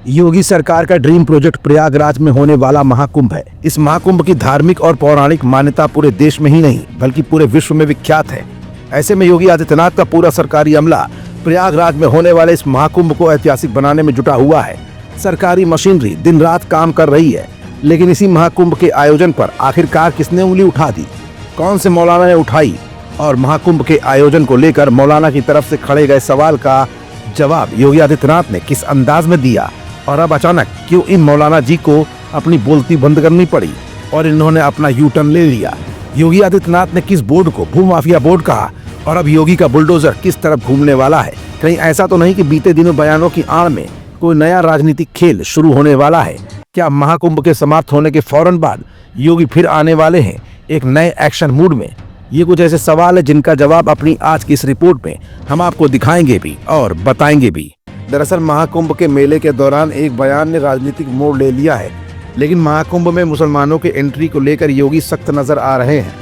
योगी सरकार का dream project Prayagraj में होने वाला महाकुंभ है। इस महाकुंभ की धार्मिक और पौराणिक मान्यता पूरे देश में ही नहीं बल्कि पूरे विश्व में विख्यात है। ऐसे में योगी आदित्यनाथ का पूरा सरकारी अमला प्रयागराज में होने वाले इस महाकुंभ को ऐतिहासिक बनाने में जुटा हुआ है। सरकारी मशीनरी दिन रात काम कर रही है, लेकिन इसी महाकुंभ के आयोजन पर आखिरकार किसने उंगली उठा दी, कौन से मौलाना ने उठाई और महाकुंभ के आयोजन को लेकर मौलाना की तरफ से खड़े गए सवाल का जवाब योगी आदित्यनाथ ने किस अंदाज में दिया और अब अचानक क्यों इन मौलाना जी को अपनी बोलती बंद करनी पड़ी और इन्होंने अपना यू टर्न ले लिया। योगी आदित्यनाथ ने किस बोर्ड को भूमाफिया बोर्ड कहा और अब योगी का बुलडोजर किस तरफ घूमने वाला है। कहीं ऐसा तो नहीं कि बीते दिनों बयानों की आड़ में कोई नया राजनीतिक खेल शुरू होने वाला है। क्या महाकुंभ के समाप्त होने के फौरन बाद योगी फिर आने वाले हैं एक नए एक्शन मूड में? ये कुछ ऐसे सवाल है जिनका जवाब अपनी आज की इस रिपोर्ट में हम आपको दिखाएंगे भी और बताएंगे भी। दरअसल महाकुंभ के मेले के दौरान एक बयान ने राजनीतिक मोड़ ले लिया है, लेकिन महाकुंभ में मुसलमानों के एंट्री को लेकर योगी सख्त नजर आ रहे हैं।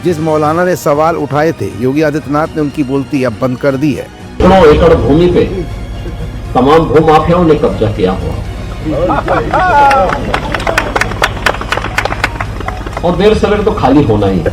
जिस मौलाना ने सवाल उठाए थे, योगी आदित्यनाथ ने उनकी बोलती अब बंद कर दी है। एकड़ भूमि पे तमाम भूमाफियाओं ने कब्जा किया हुआ और देर सवेर तो खाली होना ही है।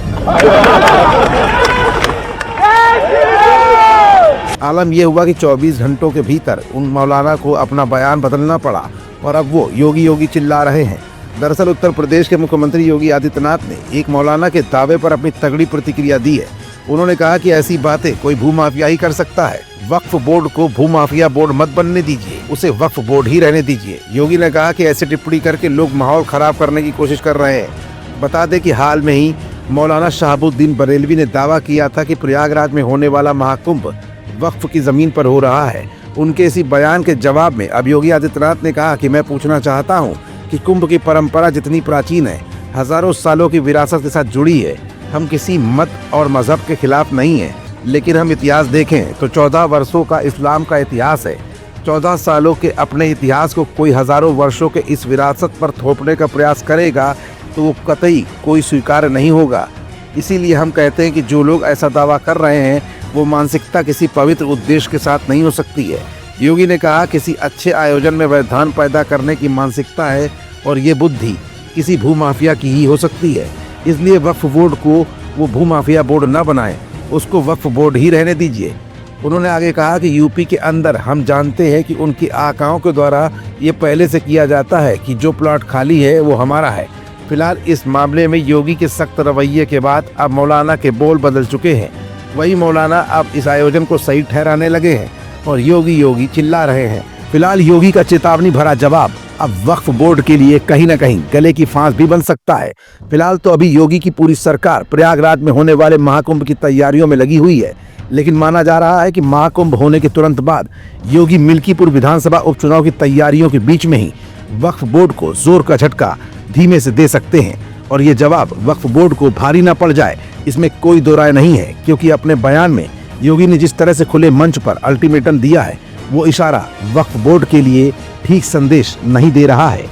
आलम यह हुआ कि 24 घंटों के भीतर उन मौलाना को अपना बयान बदलना पड़ा और अब वो योगी योगी चिल्ला रहे हैं। दरअसल उत्तर प्रदेश के मुख्यमंत्री योगी आदित्यनाथ ने एक मौलाना के दावे पर अपनी तगड़ी प्रतिक्रिया दी है। उन्होंने कहा कि ऐसी बातें कोई भूमाफिया ही कर सकता है। वक्फ बोर्ड को भूमाफिया बोर्ड मत बनने दीजिए, उसे वक्फ बोर्ड ही रहने दीजिए। योगी ने कहा कि ऐसे टिप्पणी करके लोग माहौल खराब करने की कोशिश कर रहे हैं। बता दें कि हाल में ही मौलाना शहाबुद्दीन बरेलवी ने दावा किया था कि प्रयागराज में होने वाला महाकुंभ वक्फ की जमीन पर हो रहा है। उनके इसी बयान के जवाब में अब योगी आदित्यनाथ ने कहा कि मैं पूछना चाहता हूं कि कुंभ की परंपरा जितनी प्राचीन है, हजारों सालों की विरासत के साथ जुड़ी है। हम किसी मत और मजहब के खिलाफ नहीं है, लेकिन हम इतिहास देखें तो 14 वर्षों का इस्लाम का इतिहास है। 14 सालों के अपने इतिहास को कोई हजारों वर्षों के इस विरासत पर थोपने का प्रयास करेगा तो वो कतई कोई स्वीकार नहीं होगा। इसीलिए हम कहते हैं कि जो लोग ऐसा दावा कर रहे हैं वो मानसिकता किसी पवित्र उद्देश्य के साथ नहीं हो सकती है। योगी ने कहा किसी अच्छे आयोजन में व्यवधान पैदा करने की मानसिकता है और ये बुद्धि किसी भूमाफिया की ही हो सकती है। इसलिए वक्फ बोर्ड को वो भूमाफिया बोर्ड न बनाएं, उसको वक्फ बोर्ड ही रहने दीजिए। उन्होंने आगे कहा कि यूपी के अंदर हम जानते हैं कि उनकी आकाओं के द्वारा ये पहले से किया जाता है कि जो प्लॉट खाली है वो हमारा है। फिलहाल इस मामले में योगी के सख्त रवैये के बाद अब मौलाना के बोल बदल चुके हैं। वही मौलाना अब इस आयोजन को सही ठहराने लगे हैं और योगी योगी चिल्ला रहे हैं। फिलहाल योगी का चेतावनी भरा जवाब अब वक्फ बोर्ड के लिए कहीं न कहीं गले की फांस भी बन सकता है। फिलहाल तो अभी योगी की पूरी सरकार प्रयागराज में होने वाले महाकुंभ की तैयारियों में लगी हुई है, लेकिन माना जा रहा है कि महाकुंभ होने के तुरंत बाद योगी मिल्कीपुर विधानसभा उपचुनाव की तैयारियों के बीच में ही वक्फ बोर्ड को जोर का झटका धीमे से दे सकते हैं और ये जवाब वक्फ बोर्ड को भारी न पड़ जाए, इसमें कोई दो राय नहीं है। क्योंकि अपने बयान में योगी ने जिस तरह से खुले मंच पर अल्टीमेटम दिया है, वो इशारा वक्फ बोर्ड के लिए ठीक संदेश नहीं दे रहा है।